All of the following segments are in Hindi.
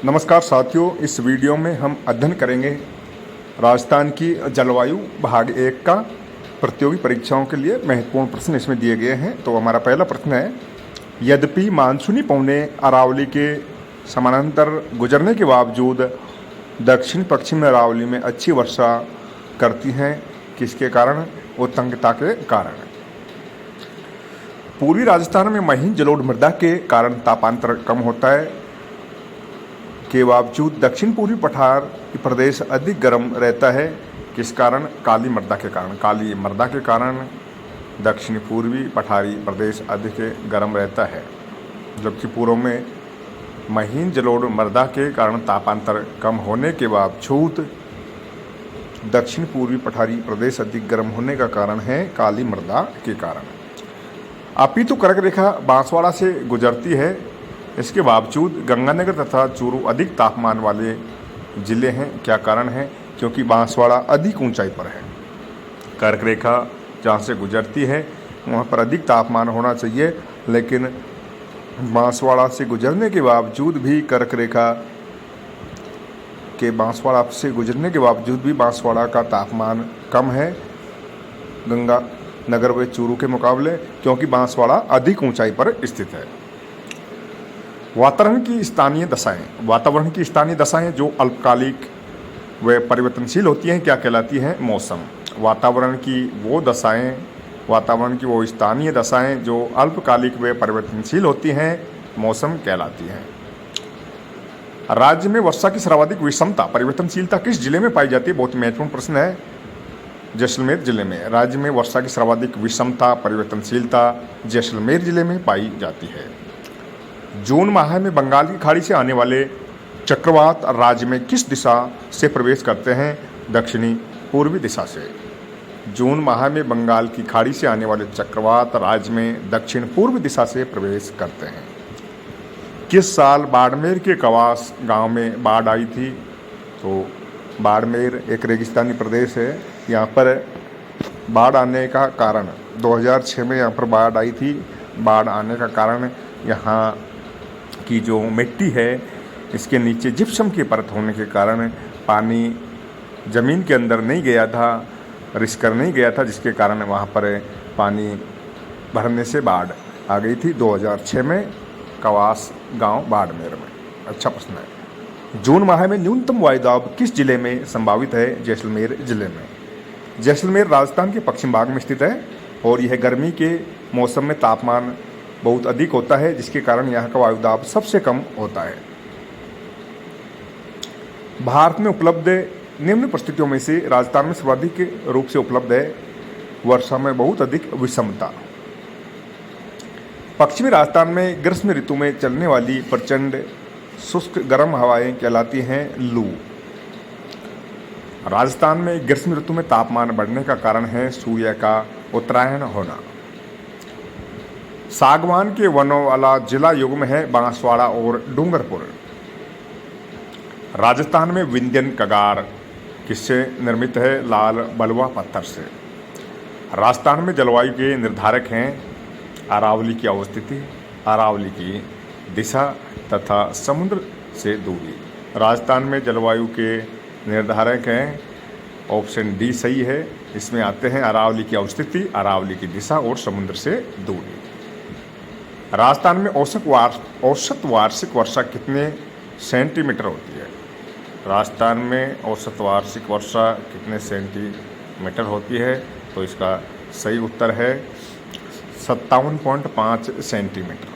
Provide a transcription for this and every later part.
नमस्कार साथियों, इस वीडियो में हम अध्ययन करेंगे राजस्थान की जलवायु भाग 1 का। प्रतियोगी परीक्षाओं के लिए महत्वपूर्ण प्रश्न इसमें दिए गए हैं। तो हमारा पहला प्रश्न है, यद्यपि मानसूनी पवनें अरावली के समानांतर गुजरने के बावजूद दक्षिण पश्चिम अरावली में अच्छी वर्षा करती हैं, किसके कारण? उत्तंगता के कारण। पूर्वी राजस्थान में महीन जलोढ़ मृदा के कारण तापांतर कम होता है के बावजूद दक्षिण पूर्वी पठार प्रदेश अधिक गर्म रहता है, किस कारण? काली मृदा के कारण। काली मृदा के कारण दक्षिण पूर्वी पठारी प्रदेश अधिक गर्म रहता है, जबकि पूर्व में महीन जलोढ़ मृदा के कारण तापांतर कम होने के बावजूद दक्षिण पूर्वी पठारी प्रदेश अधिक गर्म होने का कारण है काली मृदा के कारण। अपितु कर्क रेखा बांसवाड़ा से गुजरती है, इसके बावजूद गंगानगर तथा चूरू अधिक तापमान वाले जिले हैं। क्या कारण है? क्योंकि बांसवाड़ा अधिक ऊंचाई पर है। कर्क रेखा जहाँ से गुजरती है वहाँ पर अधिक तापमान होना चाहिए, लेकिन बांसवाड़ा से गुजरने के बावजूद भी कर्क रेखा के बांसवाड़ा से गुजरने के बावजूद भी बांसवाड़ा का तापमान कम है गंगानगर व चूरू के मुकाबले, क्योंकि बांसवाड़ा अधिक ऊंचाई पर स्थित है। वातावरण की स्थानीय दशाएं जो अल्पकालिक व परिवर्तनशील होती हैं क्या कहलाती हैं? मौसम। वातावरण की वो स्थानीय दशाएं जो अल्पकालिक व परिवर्तनशील होती हैं मौसम कहलाती हैं। राज्य में वर्षा की सर्वाधिक विषमता परिवर्तनशीलता किस जिले में पाई जाती है? बहुत महत्वपूर्ण प्रश्न है। जैसलमेर जिले में राज्य में वर्षा की सर्वाधिक विषमता परिवर्तनशीलता जैसलमेर जिले में पाई जाती है। जून माह में बंगाल की खाड़ी से आने वाले चक्रवात राज्य में किस दिशा से प्रवेश करते हैं? दक्षिणी पूर्वी दिशा से। जून माह में बंगाल की खाड़ी से आने वाले चक्रवात राज्य में दक्षिण पूर्व दिशा से प्रवेश करते हैं। किस साल बाड़मेर के कवास गांव में बाढ़ आई थी? तो बाड़मेर एक रेगिस्तानी प्रदेश है, यहाँ पर बाढ़ आने का कारण 2006 में यहाँ पर बाढ़ आई थी। बाढ़ आने का कारण यहाँ की जो मिट्टी है इसके नीचे जिप्सम की परत होने के कारण पानी ज़मीन के अंदर नहीं गया था, रिस कर नहीं गया था, जिसके कारण वहाँ पर पानी भरने से बाढ़ आ गई थी 2006 में कवास गांव बाड़मेर में। अच्छा प्रश्न है। जून माह में न्यूनतम वायुदाब किस जिले में संभावित है? जैसलमेर जिले में। जैसलमेर राजस्थान के पश्चिम भाग में स्थित है और यह गर्मी के मौसम में तापमान बहुत अधिक होता है, जिसके कारण यहाँ का वायुदाब सबसे कम होता है। भारत में उपलब्ध निम्न परिस्थितियों में से राजस्थान में सर्वाधिक रूप से उपलब्ध है वर्षा में बहुत अधिक विषमता। पश्चिमी राजस्थान में ग्रीष्म ऋतु में चलने वाली प्रचंड शुष्क गर्म हवाएं कहलाती हैं लू। राजस्थान में ग्रीष्म ऋतु में तापमान बढ़ने का कारण है सूर्य का उत्तरायण होना। सागवान के वनों वाला जिला युग्म है बांसवाड़ा और डूंगरपुर। राजस्थान में विंध्यन कगार किससे निर्मित है? लाल बलुआ पत्थर से। राजस्थान में जलवायु के निर्धारक हैं अरावली की अवस्थिति, अरावली की दिशा तथा समुद्र से दूरी। राजस्थान में जलवायु के निर्धारक हैं, ऑप्शन डी सही है। इसमें आते हैं अरावली की अवस्थिति, अरावली की दिशा और समुद्र से दूरी। राजस्थान में औसत वार्षिक वर्षा कितने सेंटीमीटर होती है? राजस्थान में औसत वार्षिक वर्षा कितने सेंटीमीटर होती है? तो इसका सही उत्तर है 57.5 सेंटीमीटर।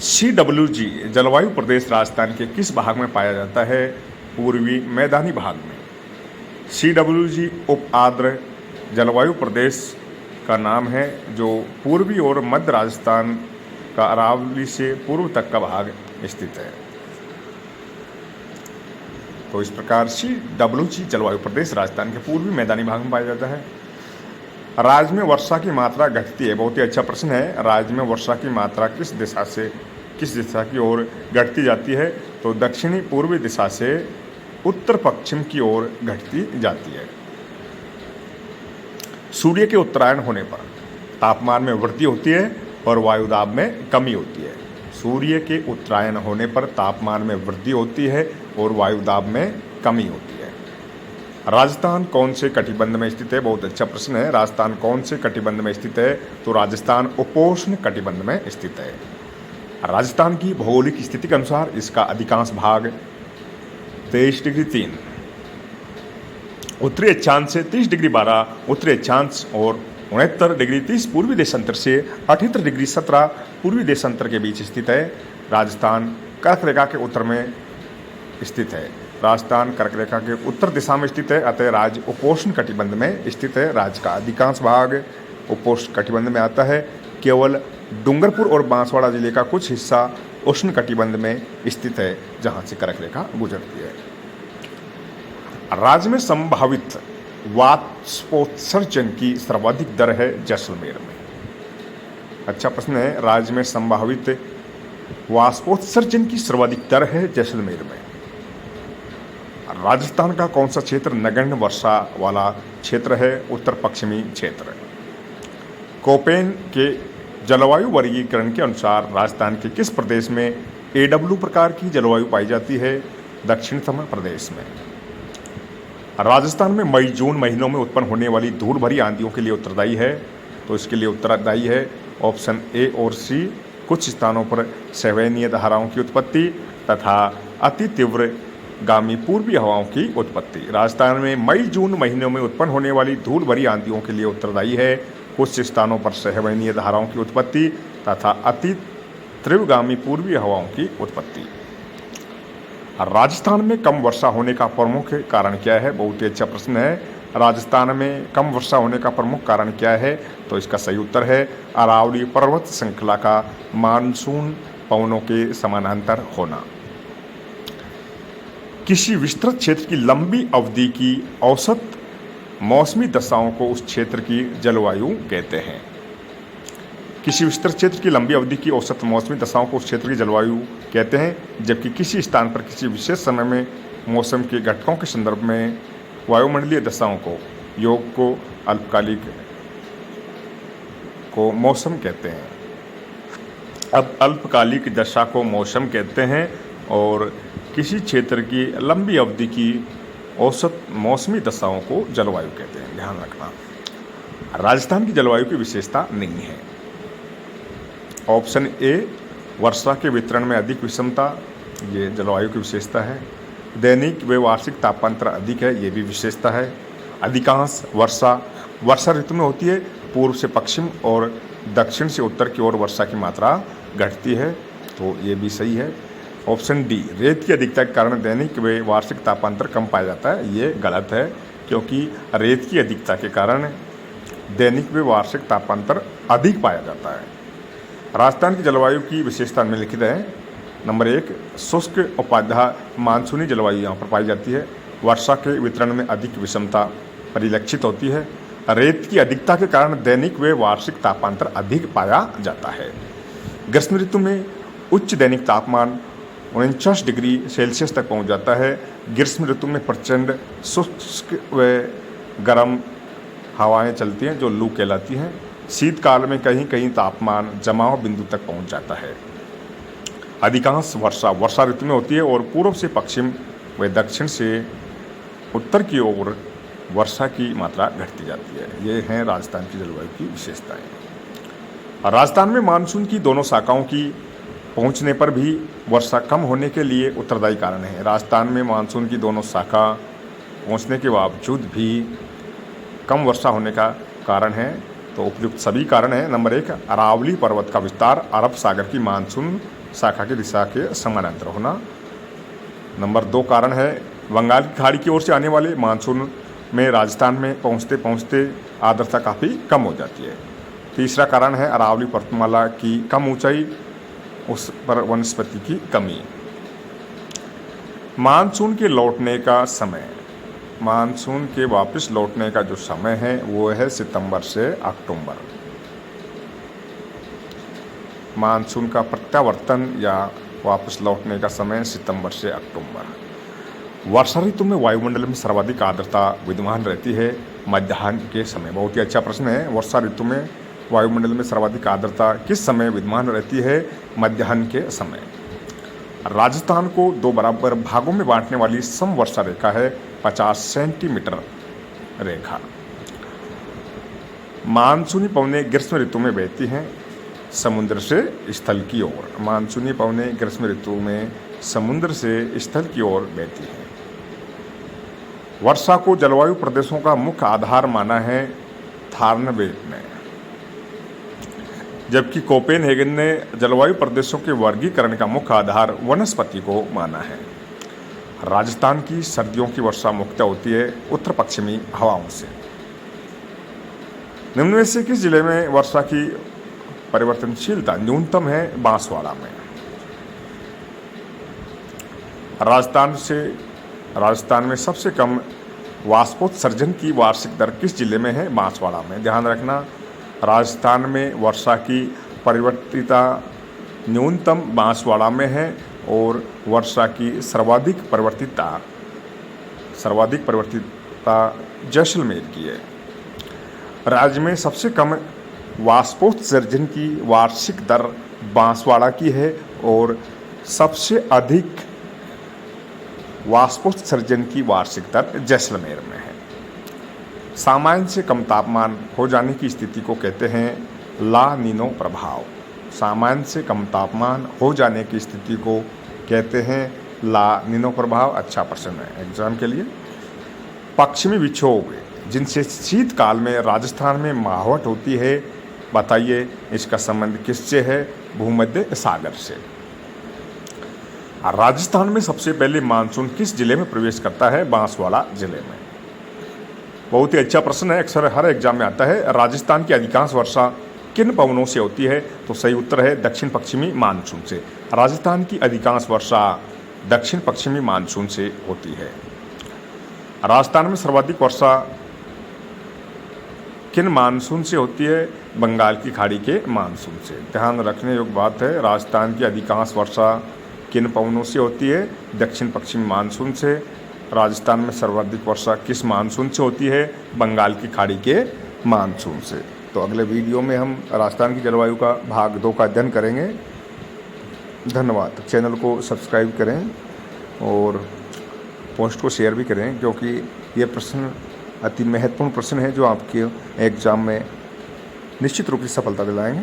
CWG जलवायु प्रदेश राजस्थान के किस भाग में पाया जाता है? पूर्वी मैदानी भाग में। CWG उप आर्द्र जलवायु प्रदेश का नाम है जो पूर्वी और मध्य राजस्थान का अरावली से पूर्व तक का भाग स्थित है। तो इस प्रकार CWG जलवायु प्रदेश राजस्थान के पूर्वी मैदानी भाग में पाया जाता है। राज्य में वर्षा की मात्रा घटती है। बहुत ही अच्छा प्रश्न है। राज्य में वर्षा की मात्रा किस दिशा की ओर घटती जाती है? तो दक्षिणी पूर्वी दिशा से उत्तर पश्चिम की ओर घटती जाती है। सूर्य के उत्तरायण होने पर तापमान में वृद्धि होती है और वायुदाब में कमी होती है। सूर्य के उत्तरायण होने पर तापमान में वृद्धि होती है और वायुदाब में कमी होती है। राजस्थान कौन से कटिबंध में स्थित है? बहुत अच्छा प्रश्न है। राजस्थान कौन से कटिबंध में स्थित है? तो राजस्थान उपोष्ण कटिबंध में स्थित है। राजस्थान की भौगोलिक स्थिति के अनुसार इसका अधिकांश भाग 23 डिग्री 3 उत्तरी अक्षांश से 30 डिग्री 12 उत्तरी अक्षांश और 69 डिग्री 30 पूर्वी देशांतर से 78 डिग्री 17 पूर्वी देशांतर के बीच स्थित है। राजस्थान कर्क रेखा के उत्तर में स्थित है। राजस्थान कर्क रेखा के उत्तर दिशा में स्थित है, अतः राज्य उपोष्ण कटिबंध में स्थित है। राज्य का अधिकांश भाग उपोष्ण कटिबंध में आता है। केवल डूंगरपुर और बांसवाड़ा जिले का कुछ हिस्सा उष्ण कटिबंध में स्थित है, जहां से कर्क रेखा गुजरती है। राज्य में संभावित वाष्पोत्सर्जन की सर्वाधिक दर है जैसलमेर में। अच्छा प्रश्न है। राज्य में संभावित वाष्पोत्सर्जन की सर्वाधिक दर है जैसलमेर में। राजस्थान का कौन सा क्षेत्र नगण्य वर्षा वाला क्षेत्र है? उत्तर पश्चिमी क्षेत्र। कोपेन के जलवायु वर्गीकरण के अनुसार राजस्थान के किस प्रदेश में AW प्रकार की जलवायु पाई जाती है? दक्षिणतम प्रदेश में। राजस्थान में मई जून महीनों में उत्पन्न होने वाली धूल भरी आंधियों के लिए उत्तरदायी है? तो इसके लिए उत्तरदायी है ऑप्शन ए और सी, कुछ स्थानों पर सवैनीय धाराओं की उत्पत्ति तथा अति तीव्र गामी पूर्वी हवाओं की उत्पत्ति। राजस्थान में मई जून महीनों में उत्पन्न होने वाली धूल भरी आंधियों के लिए उत्तरदायी है कुछ स्थानों पर सवैनीय धाराओं की उत्पत्ति तथा अति तीव्रगामी पूर्वी हवाओं की उत्पत्ति। राजस्थान में कम वर्षा होने का प्रमुख कारण क्या है? बहुत ही अच्छा प्रश्न है। राजस्थान में कम वर्षा होने का प्रमुख कारण क्या है? तो इसका सही उत्तर है अरावली पर्वत श्रृंखला का मानसून पवनों के समानांतर होना। किसी विस्तृत क्षेत्र की लंबी अवधि की औसत मौसमी दशाओं को उस क्षेत्र की जलवायु कहते हैं। किसी विस्तृत क्षेत्र की लंबी अवधि की औसत मौसमी दशाओं को उस क्षेत्र की जलवायु कहते हैं, जबकि किसी स्थान पर किसी विशेष समय में मौसम के घटकों के संदर्भ में वायुमंडलीय दशाओं को योग को अल्पकालिक को मौसम कहते हैं। अब अल्पकालिक दशा को मौसम कहते हैं और किसी क्षेत्र की लंबी अवधि की औसत मौसमी दशाओं को जलवायु कहते हैं। ध्यान रखना, राजस्थान की जलवायु की विशेषता नहीं है। ऑप्शन ए वर्षा के वितरण में अधिक विषमता, ये जलवायु की विशेषता है। दैनिक व वार्षिक तापांतर अधिक है, ये भी विशेषता है। अधिकांश वर्षा ऋतु में होती है। पूर्व से पश्चिम और दक्षिण से उत्तर की ओर वर्षा की मात्रा घटती है, तो ये भी सही है। ऑप्शन डी रेत की अधिकता के कारण दैनिक व वार्षिक तापांतर कम पाया जाता है, ये गलत है, क्योंकि रेत की अधिकता के कारण दैनिक व वार्षिक तापांतर अधिक पाया जाता है। राजस्थान की जलवायु की विशेषता निम्नलिखित है। नंबर 1, शुष्क उपाध्याय मानसूनी जलवायु यहाँ पर पाई जाती है। वर्षा के वितरण में अधिक विषमता परिलक्षित होती है। रेत की अधिकता के कारण दैनिक व वार्षिक तापांतर अधिक पाया जाता है। ग्रीष्म ऋतु में उच्च दैनिक तापमान 49 डिग्री सेल्सियस तक पहुँच जाता है। ग्रीष्म ऋतु में प्रचंड शुष्क व गर्म हवाएं चलती हैं, जो लू कहलाती हैं। शीतकाल में कहीं कहीं तापमान जमाव बिंदु तक पहुंच जाता है। अधिकांश वर्षा ऋतु में होती है और पूर्व से पश्चिम व दक्षिण से उत्तर की ओर वर्षा की मात्रा घटती जाती है। ये हैं राजस्थान की जलवायु की विशेषताएं। राजस्थान में मानसून की दोनों शाखाओं की पहुंचने पर भी वर्षा कम होने के लिए उत्तरदायी कारण है। राजस्थान में मानसून की दोनों शाखा पहुंचने के बावजूद भी कम वर्षा होने का कारण है, तो उपयुक्त सभी कारण हैं। नंबर 1, अरावली पर्वत का विस्तार अरब सागर की मानसून शाखा की दिशा के समानांतर होना। नंबर 2 कारण है बंगाल की खाड़ी की ओर से आने वाले मानसून में राजस्थान में पहुंचते पहुंचते आर्द्रता काफ़ी कम हो जाती है। तीसरा कारण है अरावली पर्वतमाला की कम ऊंचाई, उस पर वनस्पति की कमी। मानसून के लौटने का समय, मानसून के वापस लौटने का जो समय है वो है सितंबर से अक्टूबर। मानसून का प्रत्यावर्तन या वापस लौटने का समय सितंबर से अक्टूबर। वर्षा ऋतु में वायुमंडल में सर्वाधिक आर्द्रता विद्यमान रहती है मध्याह्न के समय। बहुत ही अच्छा प्रश्न है। वर्षा ऋतु में वायुमंडल में सर्वाधिक आर्द्रता किस समय विद्यमान रहती है? मध्याह्न के समय। राजस्थान को 2 बराबर भागों में बांटने वाली समवर्षा रेखा है 50 सेंटीमीटर रेखा। मानसूनी पवनें ग्रीष्म ऋतु में बहती हैं समुद्र से स्थल की ओर। मानसूनी पवनें ग्रीष्म ऋतु में समुद्र से स्थल की ओर बहती हैं। वर्षा को जलवायु प्रदेशों का मुख्य आधार माना है थार्नवेट ने, जबकि कोपेनहेगन ने जलवायु प्रदेशों के वर्गीकरण का मुख्य आधार वनस्पति को माना है। राजस्थान की सर्दियों की वर्षा मुख्यतः होती है उत्तर पश्चिमी हवाओं से। निम्न में से किस जिले में वर्षा की परिवर्तनशीलता न्यूनतम है? बांसवाड़ा में। राजस्थान में सबसे कम वाष्पोत्सर्जन की वार्षिक दर किस जिले में है? बांसवाड़ा में। ध्यान रखना, राजस्थान में वर्षा की परिवर्तिता न्यूनतम बांसवाड़ा में है और वर्षा की सर्वाधिक परिवर्तिता जैसलमेर की है। राज्य में सबसे कम वाष्पोत्सर्जन की वार्षिक दर बांसवाड़ा की है और सबसे अधिक वाष्पोत्सर्जन की वार्षिक दर जैसलमेर में है। सामान्य से कम तापमान हो जाने की स्थिति को कहते हैं ला नीनो प्रभाव। सामान्य से कम तापमान हो जाने की स्थिति को कहते हैं ला नीनो प्रभाव। अच्छा प्रश्न है एग्जाम के लिए। पश्चिमी विक्षोभ जिनसे शीतकाल में राजस्थान में माहौट होती है, बताइए इसका संबंध किससे है? भूमध्य सागर से। राजस्थान में सबसे पहले मानसून किस जिले में प्रवेश करता है? बांसवाड़ा जिले में। बहुत ही अच्छा प्रश्न है, अक्सर हर एग्जाम में आता है। राजस्थान की अधिकांश वर्षा किन पवनों से होती है? तो सही उत्तर है दक्षिण पश्चिमी मानसून से। राजस्थान की अधिकांश वर्षा दक्षिण पश्चिमी मानसून से होती है। राजस्थान में सर्वाधिक वर्षा किन मानसून से होती है? बंगाल की खाड़ी के मानसून से। ध्यान रखने योग्य बात है, राजस्थान की अधिकांश वर्षा किन पवनों से होती है? दक्षिण पश्चिमी मानसून से। राजस्थान में सर्वाधिक वर्षा किस मानसून से होती है? बंगाल की खाड़ी के मानसून से। तो अगले वीडियो में हम राजस्थान की जलवायु का भाग 2 का अध्ययन करेंगे। धन्यवाद। चैनल को सब्सक्राइब करें और पोस्ट को शेयर भी करें, क्योंकि ये प्रश्न अति महत्वपूर्ण प्रश्न है जो आपके एग्जाम में निश्चित रूप से सफलता दिलाएंगे।